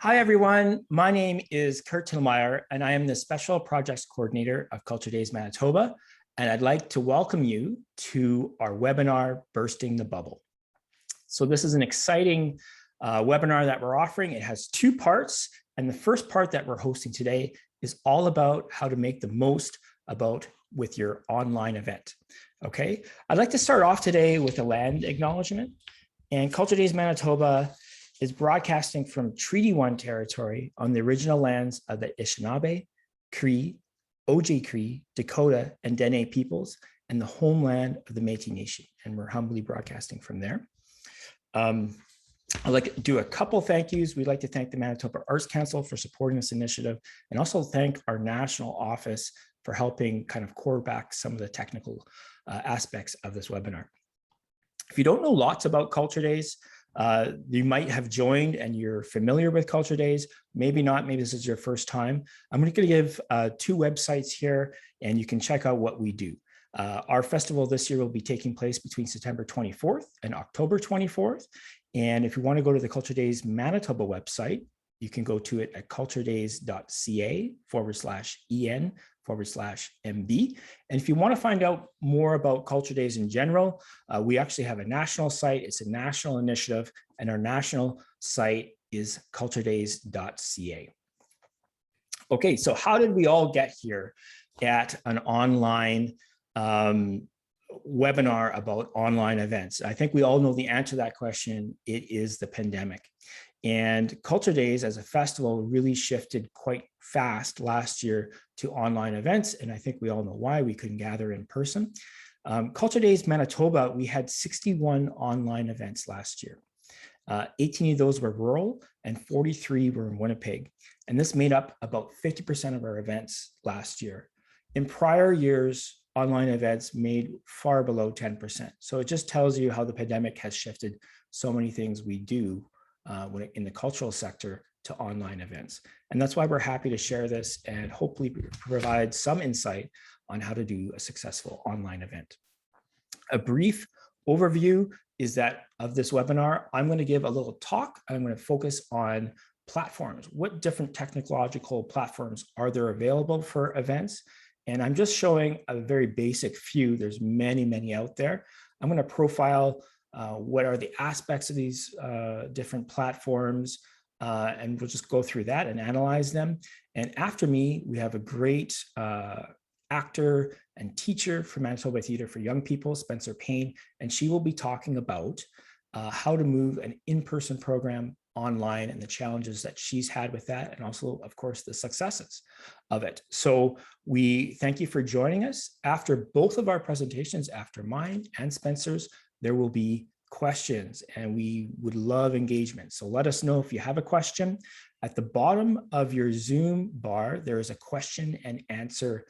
Hi, everyone. My name is Kurt Tillmeyer, and I am the Special Projects Coordinator of Culture Days Manitoba, and I'd like to welcome you to our webinar, Bursting the Bubble. So this is an exciting webinar that we're offering. It has two parts, and the first part that we're hosting today is all about how to make the most with your online event. Okay, I'd like to start off today with a land acknowledgement, and Culture Days Manitoba is broadcasting from Treaty 1 territory on the original lands of the Anishinaabe, Cree, Ojibwe, Dakota, and Dene peoples, and the homeland of the Métis Nation. And we're humbly broadcasting from there. I'd like to do a couple thank yous. We'd like to thank the Manitoba Arts Council for supporting this initiative, and also thank our national office for helping kind of quarterback some of the technical aspects of this webinar. If you don't know lots about Culture Days, you might have joined and you're familiar with Culture Days, maybe not, maybe this is your first time. I'm going to give two websites here and you can check out what we do. Our festival this year will be taking place between September 24th and October 24th. And if you want to go to the Culture Days Manitoba website, you can go to it at culturedays.ca/en/MB. And if you want to find out more about Culture Days in general, we actually have a national site. It's a national initiative, and our national site is culturedays.ca. Okay, so how did we all get here at an online webinar about online events? I think we all know the answer to that question. It is the pandemic. And Culture Days as a festival really shifted quite fast last year to online events. And I think we all know why. We couldn't gather in person. Culture Days Manitoba, we had 61 online events last year. 18 of those were rural and 43 were in Winnipeg. And this made up about 50% of our events last year. In prior years, online events made far below 10%. So it just tells you how the pandemic has shifted so many things we do in the cultural sector to online events. And that's why we're happy to share this and hopefully provide some insight on how to do a successful online event. A brief overview is that of this webinar, I'm going to give a little talk. I'm going to focus on platforms. What different technological platforms are there available for events? And I'm just showing a very basic few. There's many, many out there. I'm going to profile what are the aspects of these different platforms, and we'll just go through that and analyze them. And after me, we have a great actor and teacher from Manitoba Theatre for Young People, Spenser Payne, and she will be talking about how to move an in-person program online and the challenges that she's had with that, and also, of course, the successes of it. So we thank you for joining us. After both of our presentations, after mine and Spenser's, there will be questions, and we would love engagement. So let us know if you have a question. At the bottom of your Zoom bar, there is a question and answer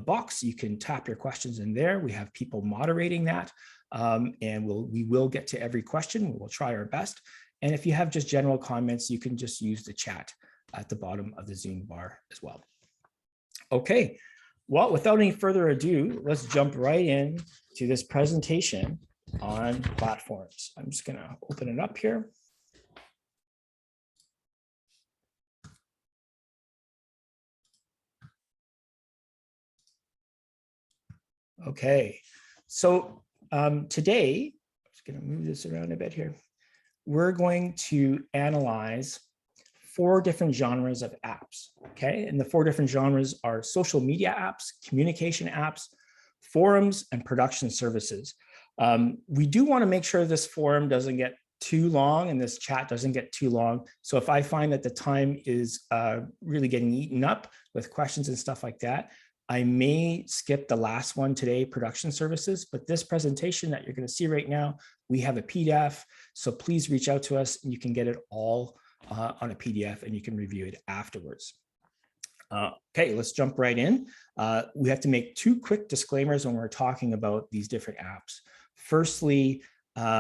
box. You can tap your questions in there. We have people moderating that, and we will get to every question. We will try our best. And if you have just general comments, you can just use the chat at the bottom of the Zoom bar as well. Okay, well, without any further ado, let's jump right in to this presentation on platforms. I'm just going to open it up here. Okay, so today, I'm just going to move this around a bit here. We're going to analyze 4 different genres of apps, okay? And the 4 different genres are social media apps, communication apps, forums, and production services. We do want to make sure this forum doesn't get too long and this chat doesn't get too long. So if I find that the time is really getting eaten up with questions and stuff like that, I may skip the last one today, production services, but this presentation that you're going to see right now, we have a PDF. So please reach out to us and you can get it all on a PDF and you can review it afterwards. Okay, let's jump right in. We have to make 2 quick disclaimers when we're talking about these different apps. Firstly,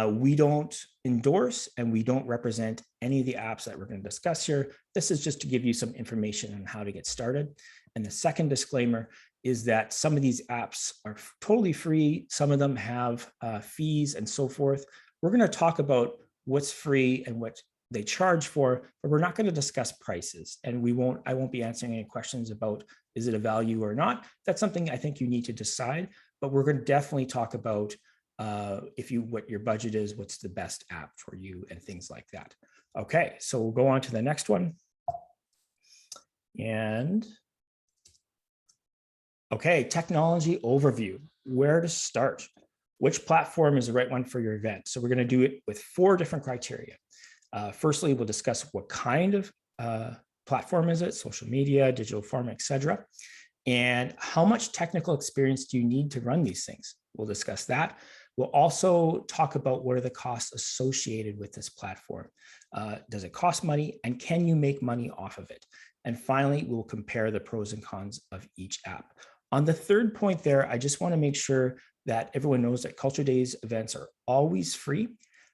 we don't endorse and we don't represent any of the apps that we're going to discuss here. This is just to give you some information on how to get started. And the second disclaimer is that some of these apps are totally free. Some of them have fees and so forth. We're going to talk about what's free and what they charge for, but we're not going to discuss prices, and I won't be answering any questions about is it a value or not. That's something I think you need to decide, but we're going to definitely talk about what your budget is, what's the best app for you, and things like that. Okay, so we'll go on to the next one. And okay, technology overview, where to start? Which platform is the right one for your event? So we're going to do it with 4 different criteria. Firstly, we'll discuss what kind of platform is it, social media, digital form, etc. And how much technical experience do you need to run these things? We'll discuss that. We'll also talk about what are the costs associated with this platform. Does it cost money, and can you make money off of it? And finally, we'll compare the pros and cons of each app. On the third point there, I just want to make sure that everyone knows that Culture Days events are always free,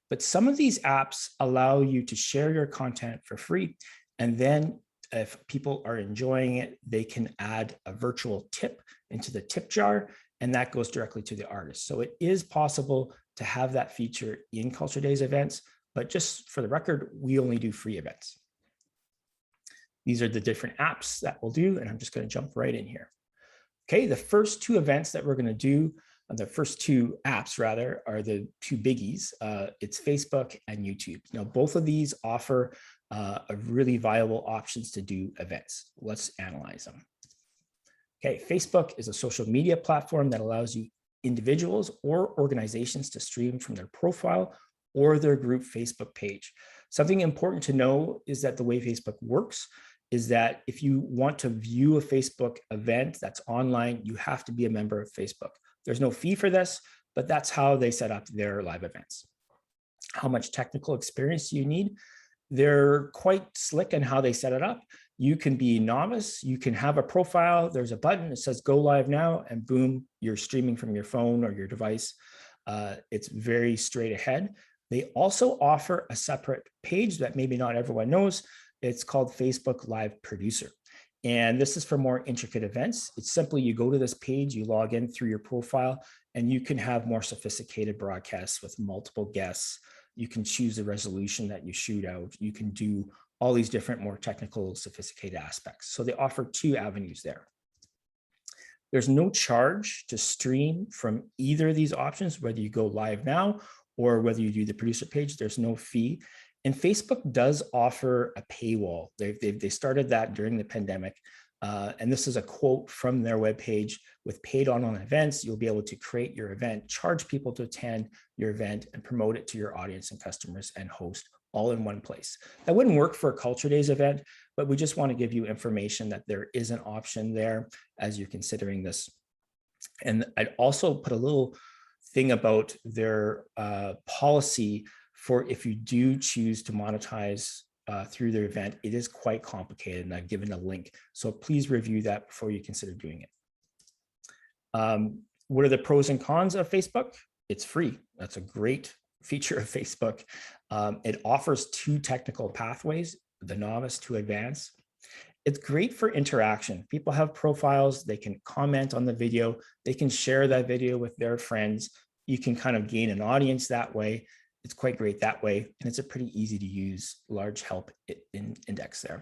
but some of these apps allow you to share your content for free. And then if people are enjoying it, they can add a virtual tip into the tip jar, and that goes directly to the artist. So it is possible to have that feature in Culture Days events, but just for the record, we only do free events. These are the different apps that we'll do, and I'm just going to jump right in here. Okay, the first 2 events that we're going to do, the first 2 apps rather, are the 2 biggies. It's Facebook and YouTube. Now, both of these offer a really viable options to do events. Let's analyze them. Okay, Facebook is a social media platform that allows you individuals or organizations to stream from their profile or their group Facebook page. Something important to know is that the way Facebook works is that if you want to view a Facebook event that's online, you have to be a member of Facebook. There's no fee for this, but that's how they set up their live events. How much technical experience do you need? They're quite slick in how they set it up. You can be novice, you can have a profile, there's a button that says go live now, and boom, you're streaming from your phone or your device. It's very straight ahead. They also offer a separate page that maybe not everyone knows. It's called Facebook Live Producer. And this is for more intricate events. It's simply you go to this page, you log in through your profile, and you can have more sophisticated broadcasts with multiple guests. You can choose the resolution that you shoot out. You can do all these different, more technical, sophisticated aspects. So they offer 2 avenues there. There's no charge to stream from either of these options, whether you go live now or whether you do the producer page, there's no fee. And Facebook does offer a paywall. They started that during the pandemic. And this is a quote from their webpage: with paid online events, you'll be able to create your event, charge people to attend your event, and promote it to your audience and customers and host all in one place. That wouldn't work for a Culture Days event, but we just want to give you information that there is an option there as you're considering this. And I'd also put a little thing about their policy for if you do choose to monetize through their event. It is quite complicated, and I've given a link. So please review that before you consider doing it. What are the pros and cons of Facebook? It's free. That's a great feature of Facebook. It offers 2 technical pathways, the novice to advanced. It's great for interaction. People have profiles, they can comment on the video, they can share that video with their friends. You can kind of gain an audience that way. It's quite great that way. And it's a pretty easy to use large help index there.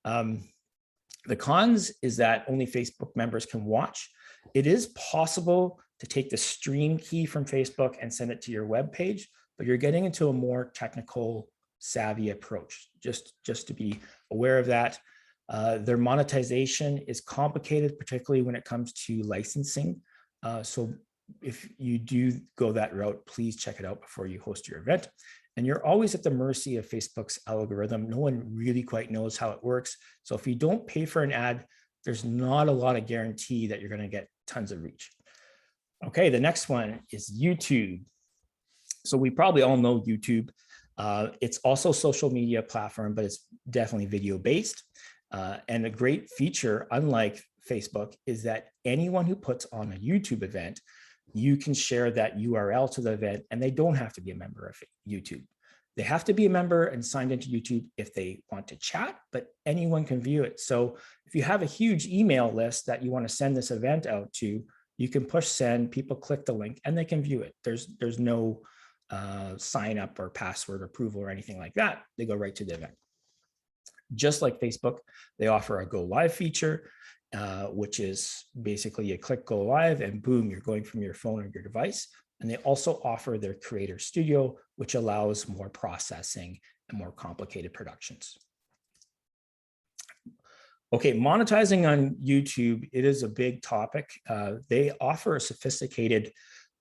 The cons is that only Facebook members can watch. It is possible to take the stream key from Facebook and send it to your web page, but you're getting into a more technical savvy approach, just to be aware of that. Their monetization is complicated, particularly when it comes to licensing. So if you do go that route, please check it out before you host your event. And you're always at the mercy of Facebook's algorithm. No one really quite knows how it works. So if you don't pay for an ad, there's not a lot of guarantee that you're going to get tons of reach. Okay, the next one is YouTube. So we probably all know YouTube. It's also a social media platform, but it's definitely video based. And a great feature, unlike Facebook, is that anyone who puts on a YouTube event, you can share that URL to the event, and they don't have to be a member of YouTube. They have to be a member and signed into YouTube if they want to chat, but anyone can view it. So if you have a huge email list that you want to send this event out to, you can push send, people click the link, and they can view it. There's no sign up or password approval or anything like that. They go right to the event. Just like Facebook, they offer a go live feature, which is basically you click go live and boom, you're going from your phone or your device. And they also offer their creator studio, which allows more processing and more complicated productions. Okay, monetizing on YouTube, it is a big topic. They offer a sophisticated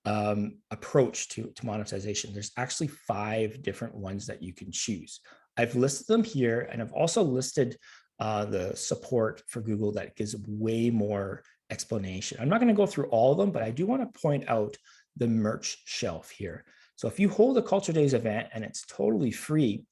approach to monetization. There's actually 5 different ones that you can choose. I've listed them here, and I've also listed the support for Google that gives way more explanation. I'm not going to go through all of them, but I do want to point out the merch shelf here. So if you hold a Culture Days event and it's totally free,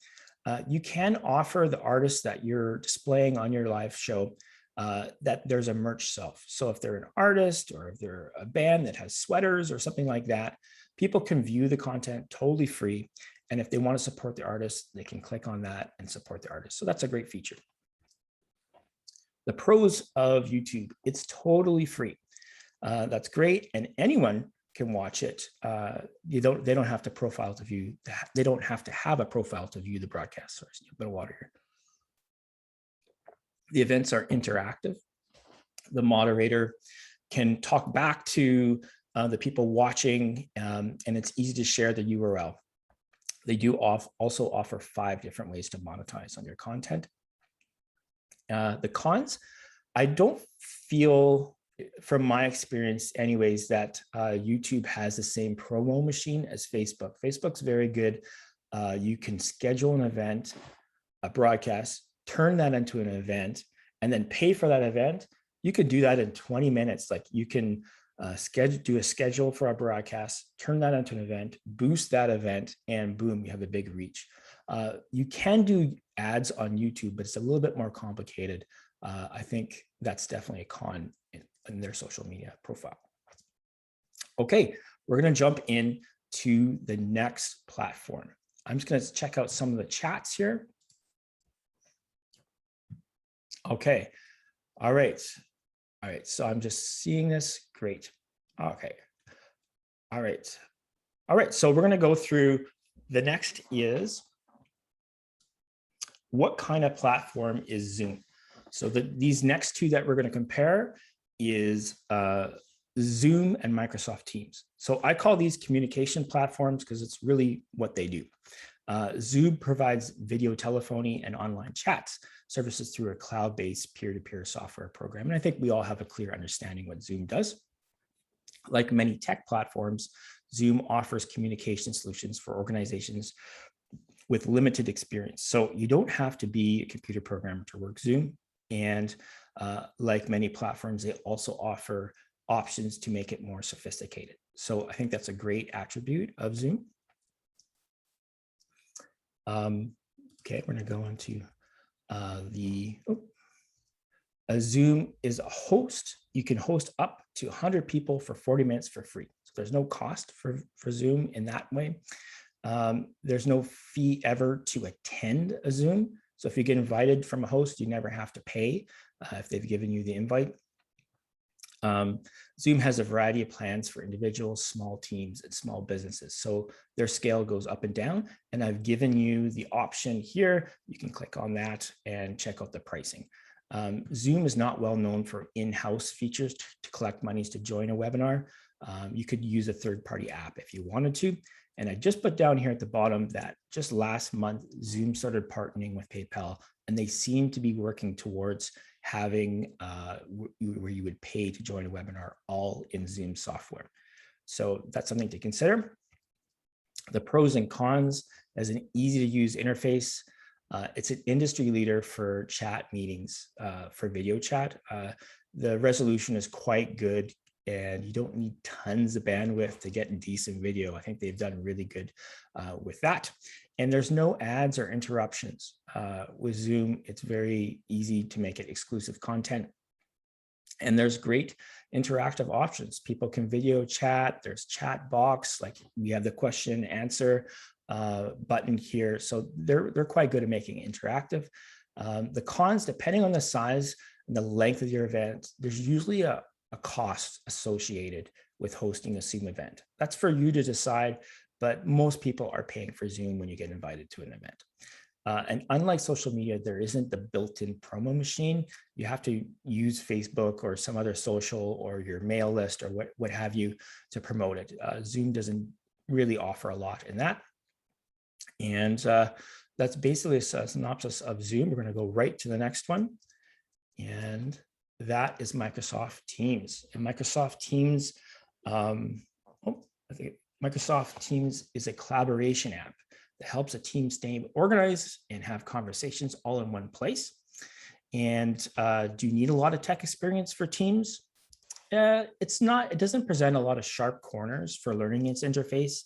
you can offer the artists that you're displaying on your live show that there's a merch shelf. So if they're an artist or if they're a band that has sweaters or something like that, people can view the content totally free. And if they want to support the artist, they can click on that and support the artist. So that's a great feature. The pros of YouTube, it's totally free. That's great. And anyone can watch it. They don't have to profile to view. They don't have to have a profile to view the broadcast. Sorry, a bit of water here. The events are interactive. The moderator can talk back to the people watching, and it's easy to share the URL. They do also offer 5 different ways to monetize on your content. The cons, I don't feel, from my experience anyways, that YouTube has the same promo machine as Facebook. Facebook's very good. You can schedule an event, a broadcast, turn that into an event, and then pay for that event. You can do that in 20 minutes. Like you can do a schedule for a broadcast, turn that into an event, boost that event, and boom, you have a big reach. You can do ads on YouTube, but it's a little bit more complicated. I think that's definitely a con in their social media profile. Okay, we're going to jump in to the next platform. I'm just going to check out some of the chats here. Okay, all right. All right, so I'm just seeing this. Great. Okay. All right. All right, so we're going to go through. The next is, what kind of platform is Zoom? So these next 2 that we're going to compare is Zoom and Microsoft Teams. So I call these communication platforms because it's really what they do. Zoom provides video telephony and online chats services through a cloud-based peer-to-peer software program. And I think we all have a clear understanding what Zoom does. Like many tech platforms, Zoom offers communication solutions for organizations with limited experience. So you don't have to be a computer programmer to work Zoom. And like many platforms, they also offer options to make it more sophisticated. So I think that's a great attribute of Zoom. Okay, we're going to go into Zoom is a host. You can host up to 100 people for 40 minutes for free. So there's no cost for Zoom in that way. There's no fee ever to attend a Zoom. So if you get invited from a host, you never have to pay if they've given you the invite. Zoom has a variety of plans for individuals, small teams, and small businesses. So their scale goes up and down. And I've given you the option here. You can click on that and check out the pricing. Zoom is not well known for in-house features to collect monies to join a webinar. You could use a third-party app if you wanted to. And I just put down here at the bottom that just last month, Zoom started partnering with PayPal, and they seem to be working towards having where you would pay to join a webinar all in Zoom software. So that's something to consider. The pros and cons: as an easy to use interface. It's an industry leader for chat meetings, for video chat. The resolution is quite good, and you don't need tons of bandwidth to get decent video. I think they've done really good with that. And there's no ads or interruptions. With Zoom, it's very easy to make it exclusive content. And there's great interactive options. People can video chat. There's chat box, like we have the question and answer button here. So they're quite good at making it interactive. The cons, depending on the size and the length of your event, there's usually a cost associated with hosting a Zoom event. That's for you to decide. but most people are paying for Zoom when you get invited to an event. And unlike social media, there isn't the built-in promo machine. You have to use Facebook or some other social or your mail list or what have you to promote it. Zoom doesn't really offer a lot in that. And that's basically a synopsis of Zoom. We're going to go right to the next one. And that is Microsoft Teams. And Microsoft Teams, Microsoft Teams is a collaboration app that helps a team stay organized and have conversations all in one place. And do you need a lot of tech experience for Teams? It doesn't present a lot of sharp corners for learning its interface.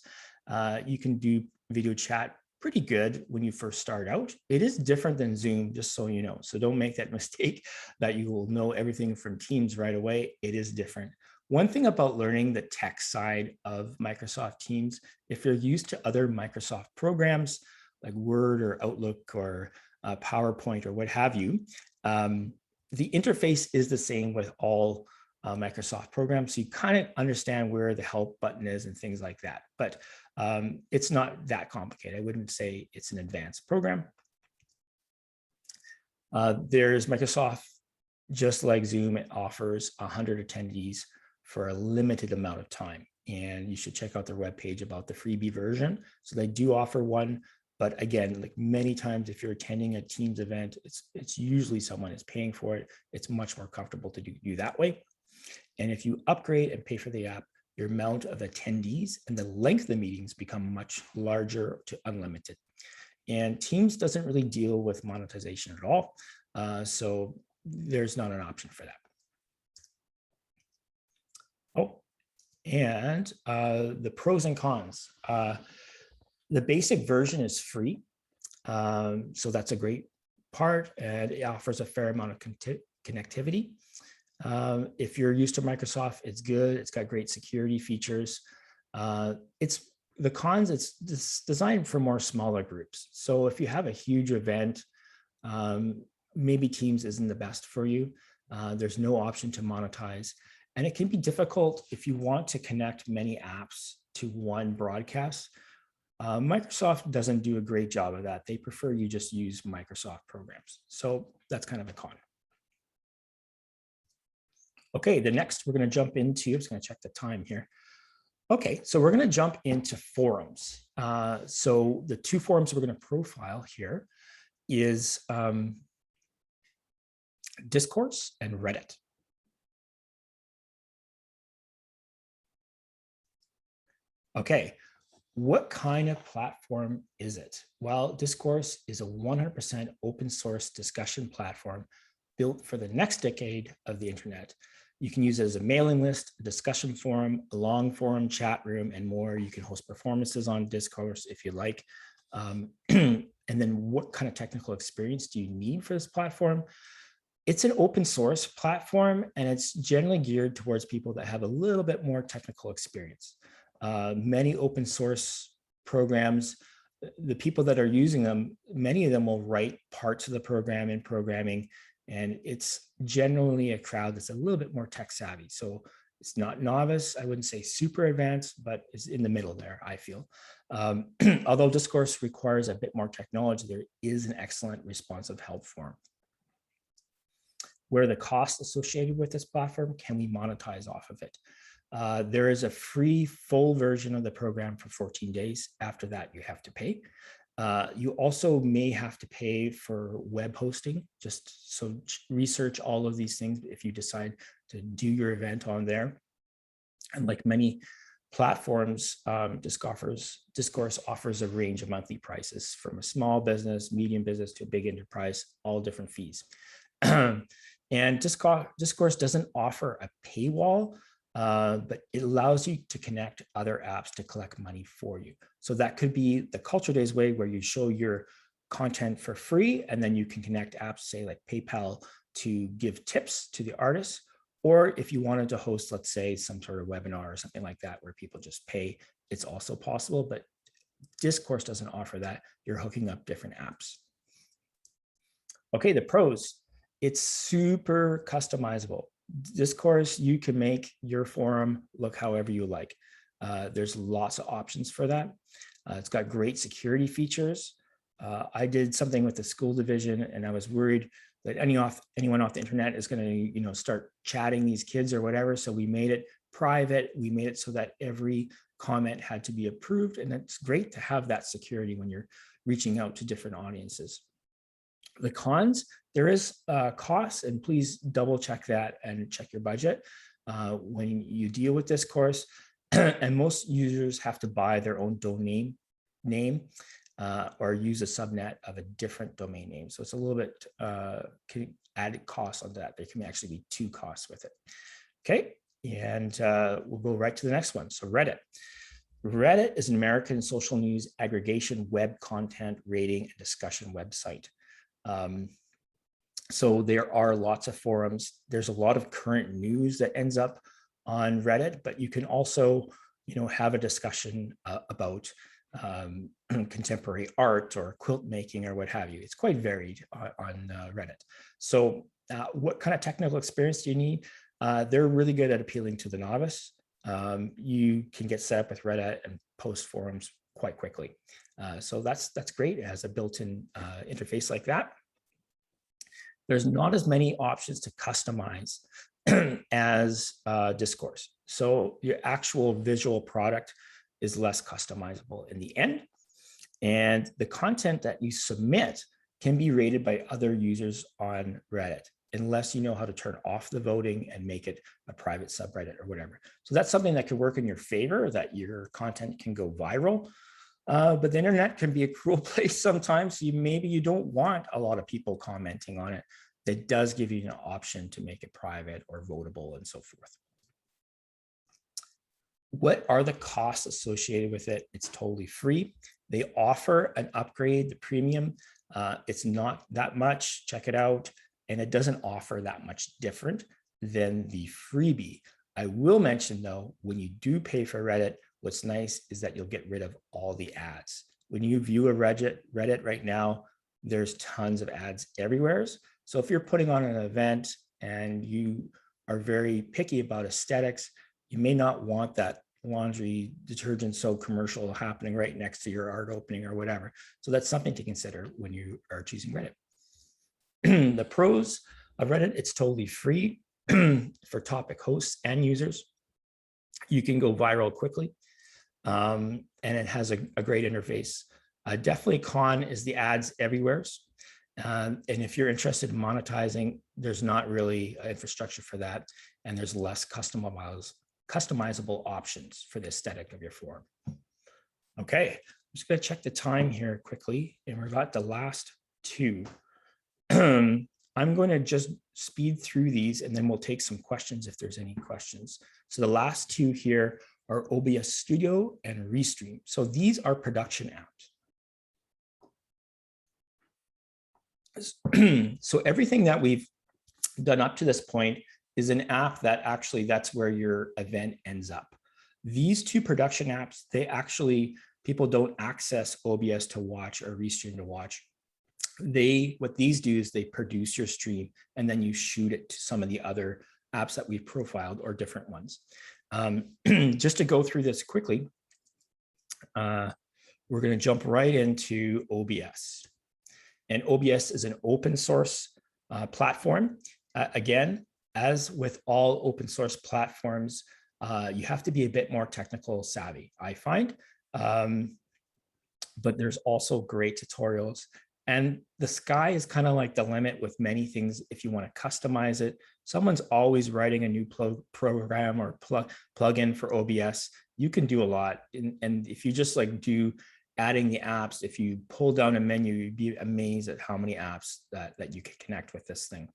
You can do video chat pretty good when you first start out. It is different than Zoom, just so you know. So don't make that mistake that you will know everything from Teams right away. It is different. One thing about learning the tech side of Microsoft Teams, if you're used to other Microsoft programs like Word or Outlook or PowerPoint or what have you, the interface is the same with all Microsoft programs. So you kind of understand where the help button is and things like that. But it's not that complicated. I wouldn't say it's an advanced program. There's Microsoft, just like Zoom, it offers 100 attendees for a limited amount of time. And you should check out their webpage about the freebie version. So they do offer one. But again, like many times, if you're attending a Teams event, it's usually someone is paying for it. It's much more comfortable to do that way. And if you upgrade and pay for the app, your amount of attendees and the length of the meetings become much larger to unlimited. And Teams doesn't really deal with monetization at all. So there's not an option for that. Oh, and the pros and cons. The basic version is free. So that's a great part, and it offers a fair amount of connectivity. If you're used to Microsoft, it's good. It's got great security features. The cons, it's designed for more smaller groups. So if you have a huge event, maybe Teams isn't the best for you. There's no option to monetize. And it can be difficult if you want to connect many apps to one broadcast. Microsoft doesn't do a great job of that. They prefer you just use Microsoft programs. So that's kind of a con. Okay, the next we're going to jump into, I'm just going to check the time here. Okay, so we're going to jump into forums. So the two forums we're going to profile here is Discourse and Reddit. Okay, what kind of platform is it? Well, Discourse is a 100% open source discussion platform built for the next decade of the internet. You can use it as a mailing list, a discussion forum, a long forum, chat room, and more. You can host performances on Discourse if you like. And then what kind of technical experience do you need for this platform? It's an open source platform, and it's generally geared towards people that have a little bit more technical experience. Many open source programs, the people that are using them, many of them will write parts of the program in programming, and it's generally a crowd that's a little bit more tech savvy. So it's not novice, I wouldn't say super advanced, but it's in the middle there, I feel. Although Discourse requires a bit more technology, there is an excellent responsive help forum. What are the costs associated with this platform? Can we monetize off of it? There is a free full version of the program for 14 days. After that, you have to pay. You also may have to pay for web hosting, just so research all of these things if you decide to do your event on there. And like many platforms, Discourse offers a range of monthly prices from a small business, medium business to a big enterprise, all different fees. And Discourse doesn't offer a paywall, but it allows you to connect other apps to collect money for you. So that could be the Culture Days way, where you show your content for free, and then you can connect apps, say like PayPal, to give tips to the artists. Or if you wanted to host, let's say, some sort of webinar or something like that, where people just pay, it's also possible. But Discourse doesn't offer that. You're hooking up different apps. Okay, the pros. It's super customizable. Discourse, you can make your forum look however you like. There's lots of options for that. It's got great security features. I did something with the school division, and I was worried that anyone off the internet is going to, start chatting these kids or whatever. So we made it private. We made it so that every comment had to be approved, and it's great to have that security when you're reaching out to different audiences. The cons, there is costs, and please double check that and check your budget when you deal with this course. And most users have to buy their own domain name or use a subnet of a different domain name. So it's a little bit can add costs on that. There can actually be two costs with it. Okay, and we'll go right to the next one. So Reddit. Reddit is an American social news aggregation, web content, rating, and discussion website. So there are lots of forums. There's a lot of current news that ends up on Reddit, but you can also, have a discussion about contemporary art or quilt making or what have you. It's quite varied on Reddit. So what kind of technical experience do you need? They're really good at appealing to the novice. You can get set up with Reddit and post forums quite quickly. So that's great. It has a built-in interface like that. There's not as many options to customize as discourse. So your actual visual product is less customizable in the end. And the content that you submit can be rated by other users on Reddit, unless you know how to turn off the voting and make it a private subreddit or whatever. So that's something that could work in your favor, that your content can go viral. But the internet can be a cruel place sometimes. Maybe you don't want a lot of people commenting on it. That does give you an option to make it private or votable and so forth. What are the costs associated with it? It's totally free. They offer an upgrade, the premium. It's not that much, check it out. And it doesn't offer that much different than the freebie. I will mention though, when you do pay for Reddit, what's nice is that you'll get rid of all the ads. When you view a Reddit right now, there's tons of ads everywhere. So if you're putting on an event and you are very picky about aesthetics, you may not want that laundry detergent soap commercial happening right next to your art opening or whatever. So that's something to consider when you are choosing Reddit. The pros of Reddit, it's totally free for topic hosts and users. You can go viral quickly, and it has a great interface. Definitely con is the ads everywhere. And if you're interested in monetizing, there's not really infrastructure for that, and there's less customizable options for the aesthetic of your forum. Okay, I'm just going to check the time here quickly, and we've got the last two. I'm going to just speed through these, and then we'll take some questions if there's any questions. So the last two here are OBS Studio and Restream. So these are production apps. So everything that we've done up to this point is an app that actually, that's where your event ends up. These two production apps, people don't access OBS to watch or Restream to watch. What these do is they produce your stream, and then you shoot it to some of the other apps that we've profiled or different ones. Just to go through this quickly, we're going to jump right into OBS. And OBS is an open source platform. Again, as with all open source platforms, you have to be a bit more technical savvy, I find. But there's also great tutorials. And the sky is kind of like the limit with many things. If you want to customize it, someone's always writing a new program or plugin for OBS. You can do a lot. And if you just do adding the apps, if you pull down a menu, you'd be amazed at how many apps that you can connect with this thing.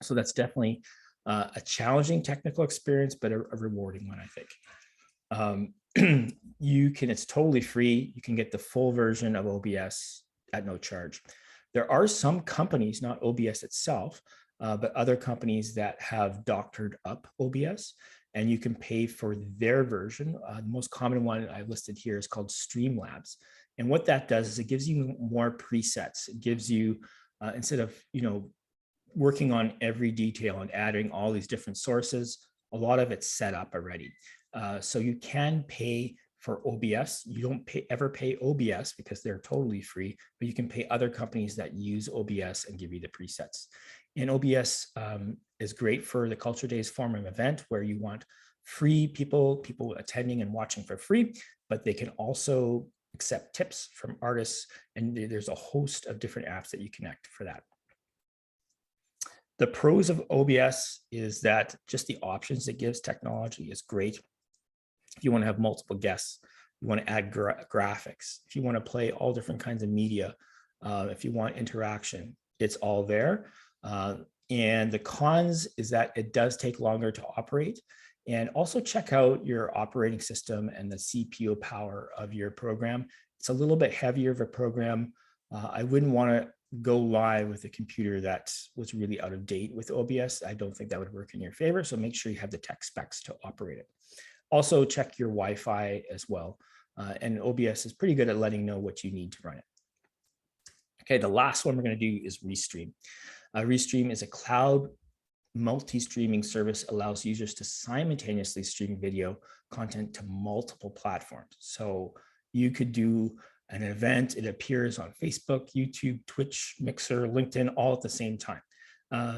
So that's definitely a challenging technical experience, but a rewarding one, I think. It's totally free. You can get the full version of OBS at no charge. There are some companies, not OBS itself, but other companies that have doctored up OBS, and you can pay for their version. The most common one I listed here is called Streamlabs. And what that does is it gives you more presets. It gives you, instead of working on every detail and adding all these different sources, a lot of it's set up already. So you can pay for OBS. You don't ever pay OBS because they're totally free, but you can pay other companies that use OBS and give you the presets. And OBS is great for the Culture Days form of event where you want free people attending and watching for free, but they can also accept tips from artists. And there's a host of different apps that you connect for that. The pros of OBS is that just the options it gives technology is great. If you want to have multiple guests, you want to add graphics, if you want to play all different kinds of media, if you want interaction, it's all there. And the cons is that it does take longer to operate. And also check out your operating system and the CPU power of your program. It's a little bit heavier of a program. I wouldn't want to go live with a computer that was really out of date with OBS. I don't think that would work in your favor. So make sure you have the tech specs to operate it. Also check your Wi-Fi as well. And OBS is pretty good at letting know what you need to run it. Okay, the last one we're going to do is Restream. Restream is a cloud multi-streaming service, allows users to simultaneously stream video content to multiple platforms. So you could do an event, it appears on Facebook, YouTube, Twitch, Mixer, LinkedIn, all at the same time.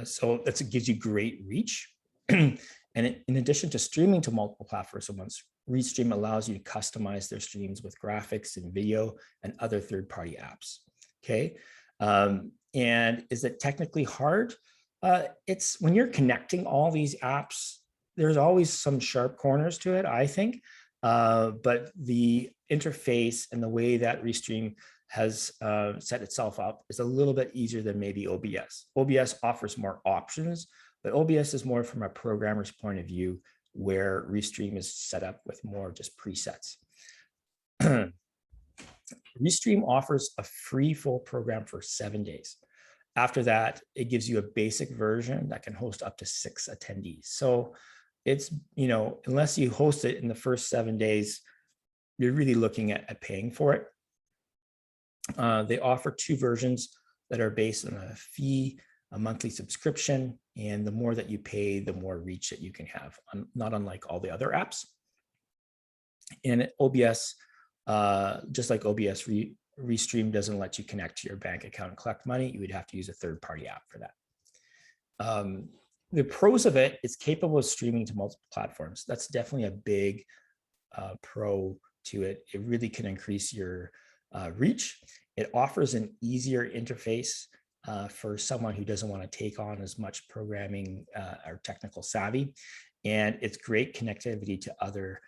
So that gives you great reach. And in addition to streaming to multiple platforms at once, Restream allows you to customize their streams with graphics and video and other third-party apps. Okay. And is it technically hard? It's when you're connecting all these apps, there's always some sharp corners to it, I think. But the interface and the way that Restream has set itself up is a little bit easier than maybe OBS. OBS offers more options, but OBS is more from a programmer's point of view, where Restream is set up with more just presets. Restream offers a free full program for 7 days. After that, it gives you a basic version that can host up to 6 attendees. So it's, unless you host it in the first 7 days, you're really looking at paying for it. They offer 2 versions that are based on a fee, a monthly subscription, and the more that you pay, the more reach that you can have, not unlike all the other apps. And OBS, just like OBS, Restream doesn't let you connect to your bank account and collect money. You would have to use a third-party app for that. The pros of it, it's capable of streaming to multiple platforms. That's definitely a big pro to it. It really can increase your reach. It offers an easier interface for someone who doesn't want to take on as much programming or technical savvy. And it's great connectivity to other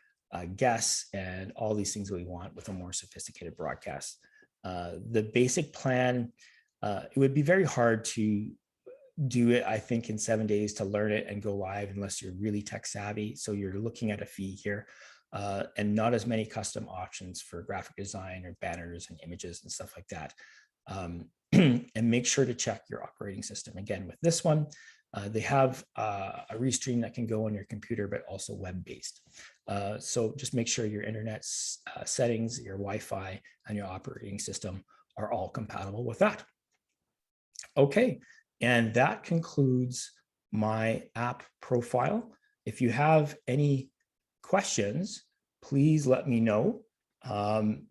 guests and all these things we want with a more sophisticated broadcast. The basic plan, it would be very hard to do it, I think, in 7 days to learn it and go live unless you're really tech savvy. So you're looking at a fee here and not as many custom options for graphic design or banners and images and stuff like that. And make sure to check your operating system. Again, with this one, they have a Restream that can go on your computer, but also web-based. So just make sure your internet settings, your Wi-Fi, and your operating system are all compatible with that. Okay, and that concludes my app profile. If you have any questions, please let me know. I'm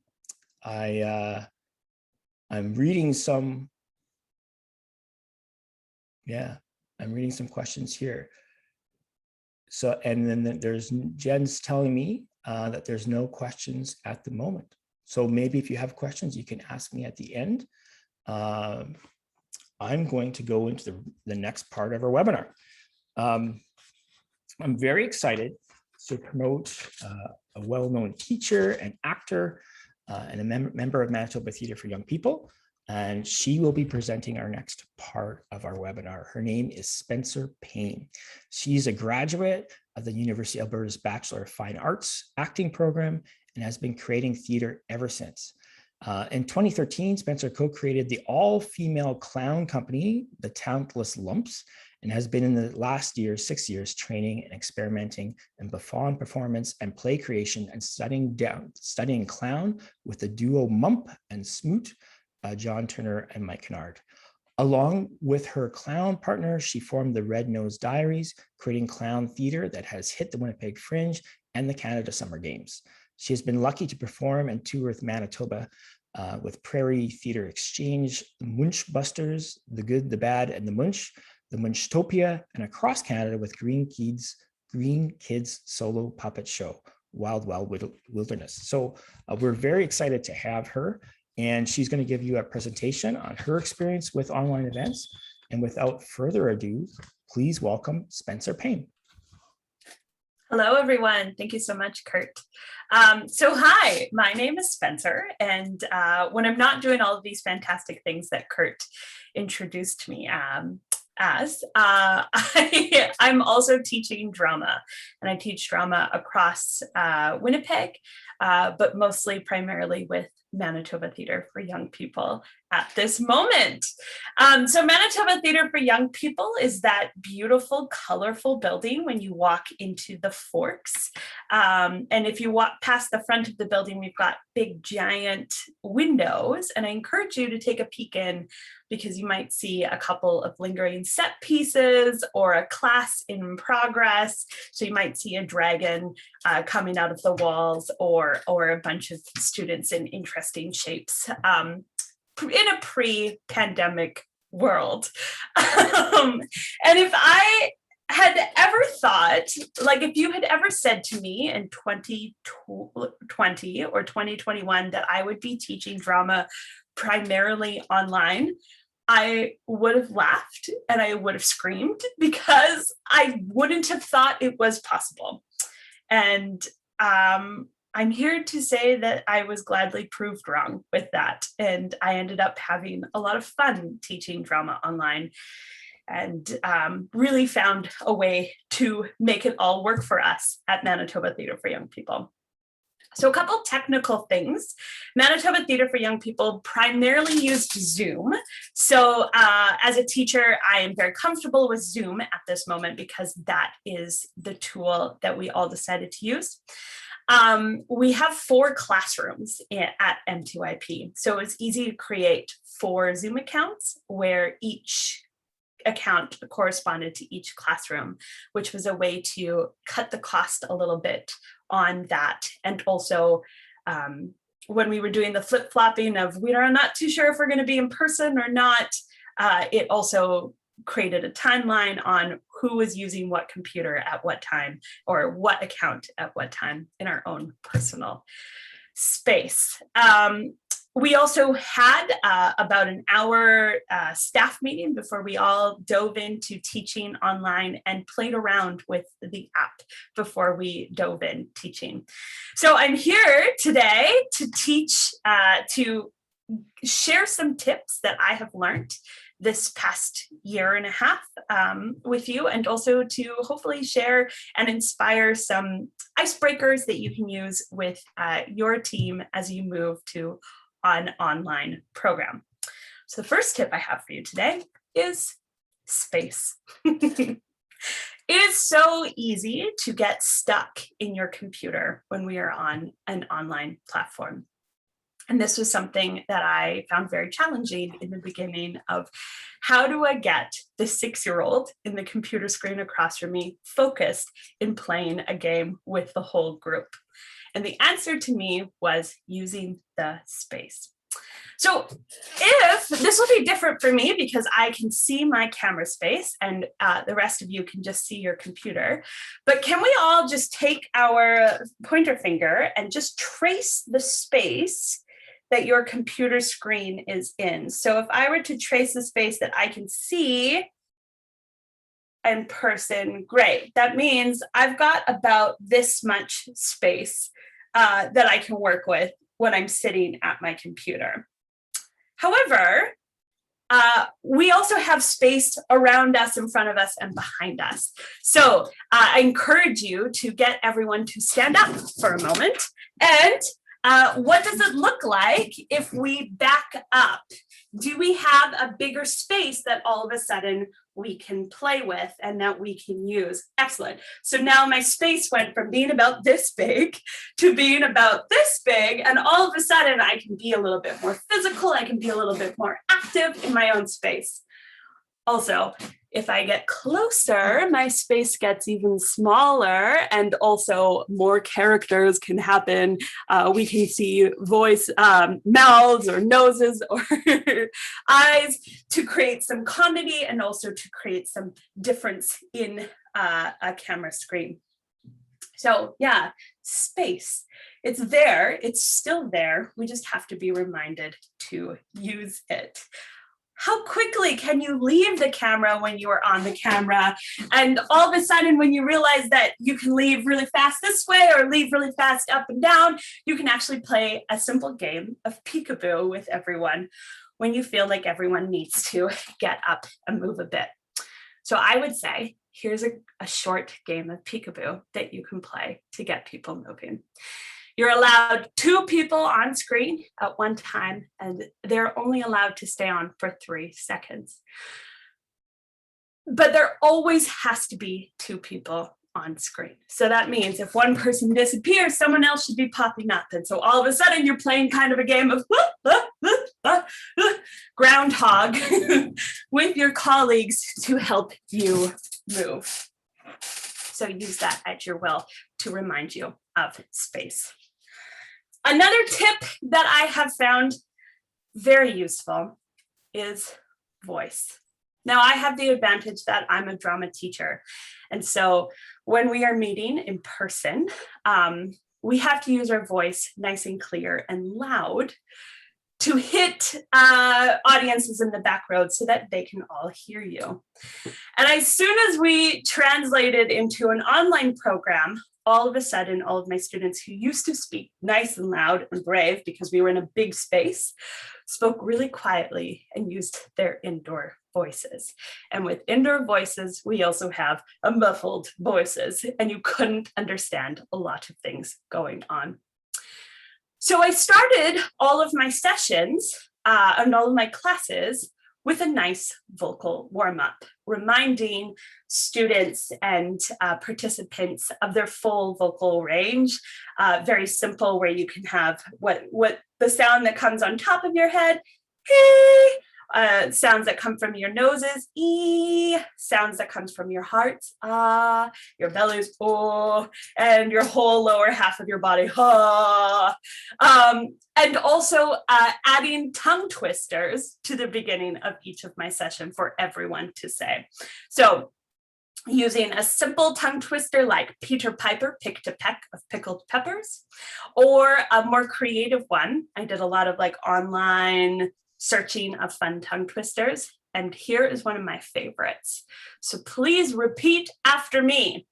reading some, I'm reading some questions here. So, and then there's Jen's telling me that there's no questions at the moment. So maybe if you have questions, you can ask me at the end. I'm going to go into the next part of our webinar. I'm very excited to promote a well-known teacher and actor and a member of Manitoba Theatre for Young People. And she will be presenting our next part of our webinar. Her name is Spenser Payne. She's a graduate of the University of Alberta's Bachelor of Fine Arts acting program and has been creating theater ever since. In 2013, Spenser co-created the all-female clown company, the Talentless Lumps, and has been in the last 6 years, training and experimenting in buffoon performance and play creation and studying clown with the duo Mump and Smoot, John Turner and Mike Kennard. Along with her clown partner, she formed the Red Nose Diaries, creating clown theater that has hit the Winnipeg Fringe and the Canada Summer Games. She has been lucky to perform and tour with Manitoba with Prairie Theatre Exchange, the Munch Busters, The Good, the Bad, and the Munchtopia, and across Canada with Green Kids Solo Puppet Show, Wild Wilderness. So we're very excited to have her, and she's going to give you a presentation on her experience with online events. And without further ado, please welcome Spenser Payne. Hello, everyone. Thank you so much, Kurt. So hi, my name is Spenser, and when I'm not doing all of these fantastic things that Kurt introduced me as, I'm also teaching drama, and I teach drama across Winnipeg, but mostly primarily with Manitoba Theatre for Young People at this moment. So Manitoba Theatre for Young People is that beautiful, colorful building when you walk into the Forks. And if you walk past the front of the building, we've got big, giant windows. And I encourage you to take a peek in, because you might see a couple of lingering set pieces or a class in progress. So you might see a dragon coming out of the walls, or a bunch of students in interesting shapes in a pre-pandemic world. And if I had ever thought, like if you had ever said to me in 2020 or 2021 that I would be teaching drama primarily online, I would have laughed and I would have screamed, because I wouldn't have thought it was possible. And I'm here to say that I was gladly proved wrong with that. And I ended up having a lot of fun teaching drama online, and really found a way to make it all work for us at Manitoba Theatre for Young People. So a couple technical things. Manitoba Theatre for Young People primarily used Zoom. So as a teacher, I am very comfortable with Zoom at this moment, because that is the tool that we all decided to use. We have 4 classrooms at M2IP. So it's easy to create 4 Zoom accounts where each account corresponded to each classroom, which was a way to cut the cost a little bit on that. And also, when we were doing the flip-flopping of we are not too sure if we're going to be in person or not, it also created a timeline on who was using what computer at what time, or what account at what time in our own personal space. We also had about an hour staff meeting before we all dove into teaching online, and played around with the app before we dove in teaching. So I'm here today to teach, to share some tips that I have learned this past year and a half with you, and also to hopefully share and inspire some icebreakers that you can use with your team as you move to an online program. So the first tip I have for you today is space. It is so easy to get stuck in your computer when we are on an online platform. And this was something that I found very challenging in the beginning of, how do I get the 6-year-old in the computer screen across from me focused in playing a game with the whole group? And the answer to me was using the space. So if this will be different for me, because I can see my camera space and the rest of you can just see your computer, but can we all just take our pointer finger and just trace the space that your computer screen is in? So if I were to trace the space that I can see in person, great. That means I've got about this much space that I can work with when I'm sitting at my computer. However, we also have space around us, in front of us, and behind us. So I encourage you to get everyone to stand up for a moment. And what does it look like if we back up? Do we have a bigger space that all of a sudden we can play with and that we can use? Excellent. So now my space went from being about this big to being about this big, and all of a sudden I can be a little bit more physical, I can be a little bit more active in my own space. Also, If I get closer, my space gets even smaller, and also more characters can happen. We can see voice, mouths or noses or eyes to create some comedy and also to create some difference in a camera screen. So yeah, space. It's there, it's still there. We just have to be reminded to use it. How quickly can you leave the camera when you are on the camera? And all of a sudden, when you realize that you can leave really fast this way or leave really fast up and down, you can actually play a simple game of peekaboo with everyone when you feel like everyone needs to get up and move a bit. So I would say, here's a short game of peekaboo that you can play to get people moving. You're allowed 2 people on screen at one time, and they're only allowed to stay on for 3 seconds. But there always has to be 2 people on screen. So that means if one person disappears, someone else should be popping up. And so all of a sudden you're playing kind of a game of groundhog with your colleagues to help you move. So use that at your will to remind you of space. Another tip that I have found very useful is voice. Now, I have the advantage that I'm a drama teacher. And so when we are meeting in person, we have to use our voice nice and clear and loud to hit audiences in the back row so that they can all hear you. And as soon as we translated into an online program, all of a sudden, all of my students who used to speak nice and loud and brave because we were in a big space, spoke really quietly and used their indoor voices. And with indoor voices, we also have a muffled voices, and you couldn't understand a lot of things going on. So I started all of my sessions and all of my classes with a nice vocal warm-up, reminding students and participants of their full vocal range. Very simple, where you can have what the sound that comes on top of your head, sounds that come from your noses, sounds that comes from your heart, your bellies, and your whole lower half of your body, and also adding tongue twisters to the beginning of each of my session for everyone to say. So using a simple tongue twister like Peter Piper, pick to peck of pickled peppers, or a more creative one. I did a lot of like online searching of fun tongue twisters, and here is one of my favorites. So please repeat after me.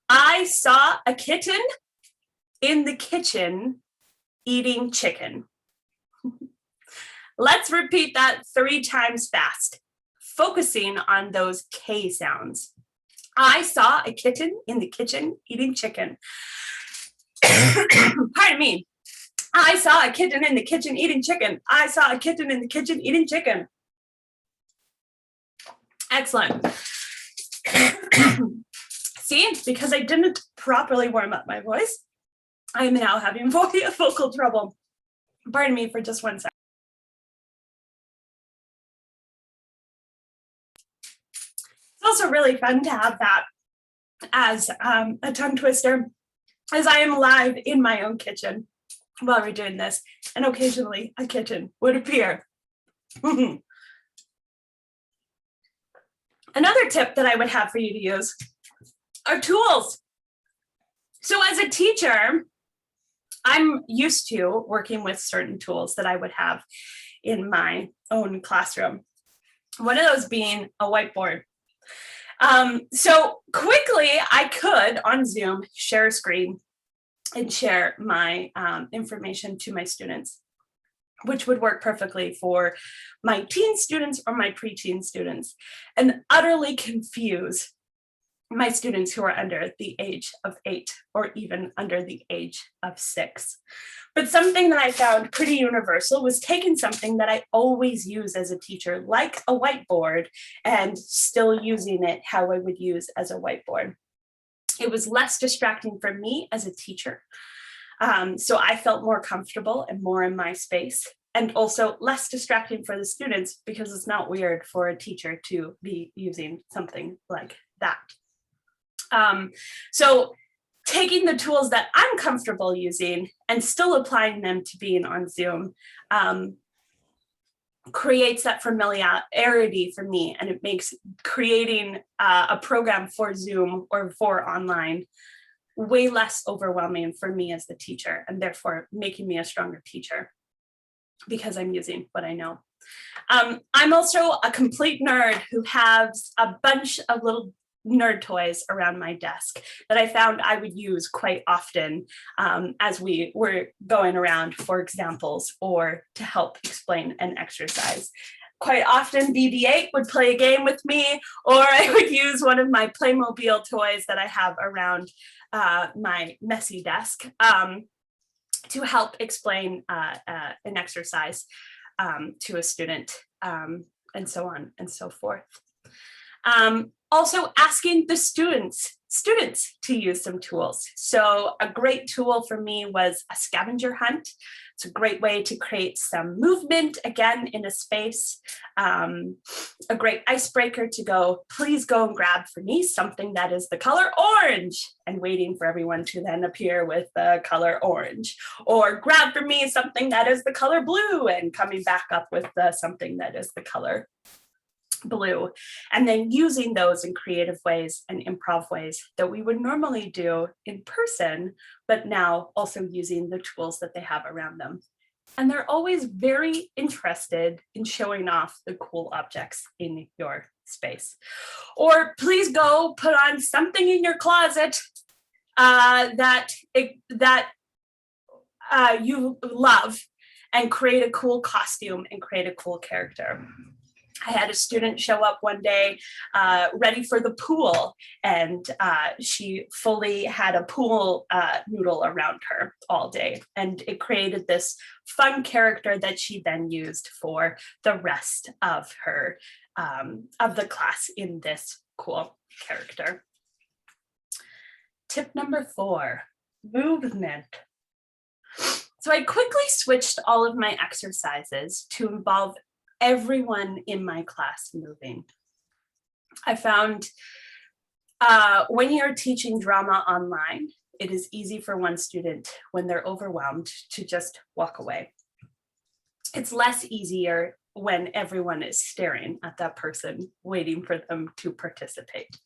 I saw a kitten in the kitchen eating chicken. Let's repeat that 3 times fast, focusing on those K sounds. I saw a kitten in the kitchen eating chicken. Pardon me. I saw a kitten in the kitchen eating chicken. I saw a kitten in the kitchen eating chicken. Excellent. See, because I didn't properly warm up my voice, I am now having vocal trouble. Pardon me for just 1 second. It's also really fun to have that as a tongue twister, as I am live in my own kitchen while we're doing this, and occasionally a kitten would appear. Another tip that I would have for you to use are tools. So as a teacher, I'm used to working with certain tools that I would have in my own classroom. One of those being a whiteboard. So quickly, I could on Zoom share a screen and share my information to my students, which would work perfectly for my teen students or my preteen students, and utterly confuse my students who are under the age of 8 or even under the age of 6. But something that I found pretty universal was taking something that I always use as a teacher, like a whiteboard, and still using it how I would use as a whiteboard. It was less distracting for me as a teacher. So I felt more comfortable and more in my space. and also less distracting for the students because it's not weird for a teacher to be using something like that. So taking the tools that I'm comfortable using and still applying them to being on Zoom creates that familiarity for me, and it makes creating a program for Zoom or for online way less overwhelming for me as the teacher, and therefore making me a stronger teacher because I'm using what I know. I'm also a complete nerd who has a bunch of little nerd toys around my desk that I found I would use quite often as we were going around for examples or to help explain an exercise. Quite often BB-8 would play a game with me, or I would use one of my Playmobil toys that I have around my messy desk to help explain an exercise to a student, and so on and so forth. Also asking the students to use some tools. So a great tool for me was a scavenger hunt. It's a great way to create some movement, again, in a space. A great icebreaker to go, please go and grab for me something that is the color orange, and waiting for everyone to then appear with the color orange. Or grab for me something that is the color blue, and coming back up with something that is the color blue, and then using those in creative ways and improv ways that we would normally do in person, but now also using the tools that they have around them. And they're always very interested in showing off the cool objects in your space. Or please go put on something in your closet that you love, and create a cool costume and create a cool character. I had a student show up one day ready for the pool, and she fully had a pool noodle around her all day. And it created this fun character that she then used for the rest of her, of the class in this cool character. Tip number 4, movement. So I quickly switched all of my exercises to involve everyone in my class moving. I found when you're teaching drama online, it is easy for one student, when they're overwhelmed, to just walk away. It's less easier when everyone is staring at that person, waiting for them to participate.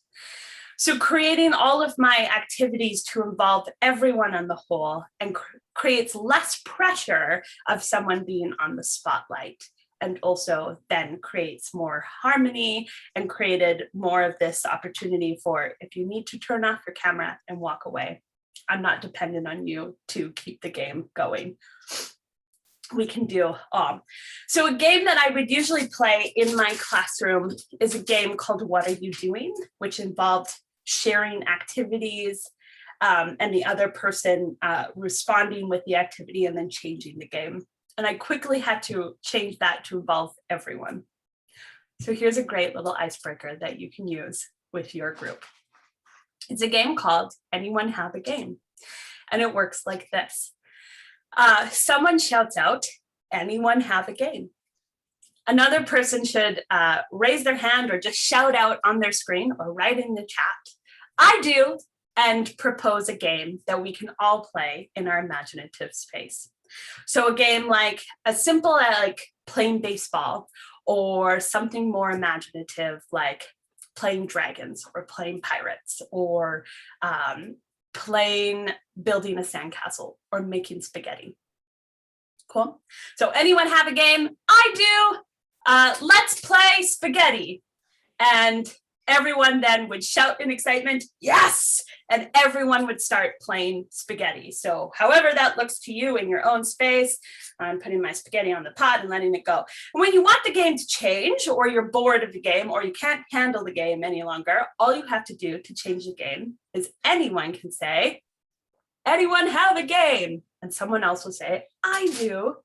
So creating all of my activities to involve everyone on the whole and creates less pressure of someone being on the spotlight, and also then creates more harmony and created more of this opportunity for, if you need to turn off your camera and walk away, I'm not dependent on you to keep the game going. We can do all. So a game that I would usually play in my classroom is a game called What Are You Doing?, which involved sharing activities and the other person responding with the activity and then changing the game. And I quickly had to change that to involve everyone. So here's a great little icebreaker that you can use with your group. It's a game called Anyone Have a Game? And it works like this. Someone shouts out, anyone have a game? Another person should raise their hand or just shout out on their screen or write in the chat, I do, and propose a game that we can all play in our imaginative space. So a game like a simple like playing baseball, or something more imaginative like playing dragons or playing pirates, or playing building a sandcastle or making spaghetti. Cool. So anyone have a game? I do. Let's play spaghetti. And everyone then would shout in excitement, yes! And everyone would start playing spaghetti. So however that looks to you in your own space, I'm putting my spaghetti on the pot and letting it go. And when you want the game to change, or you're bored of the game, or you can't handle the game any longer, all you have to do to change the game is anyone can say, anyone have a game? And someone else will say, I do.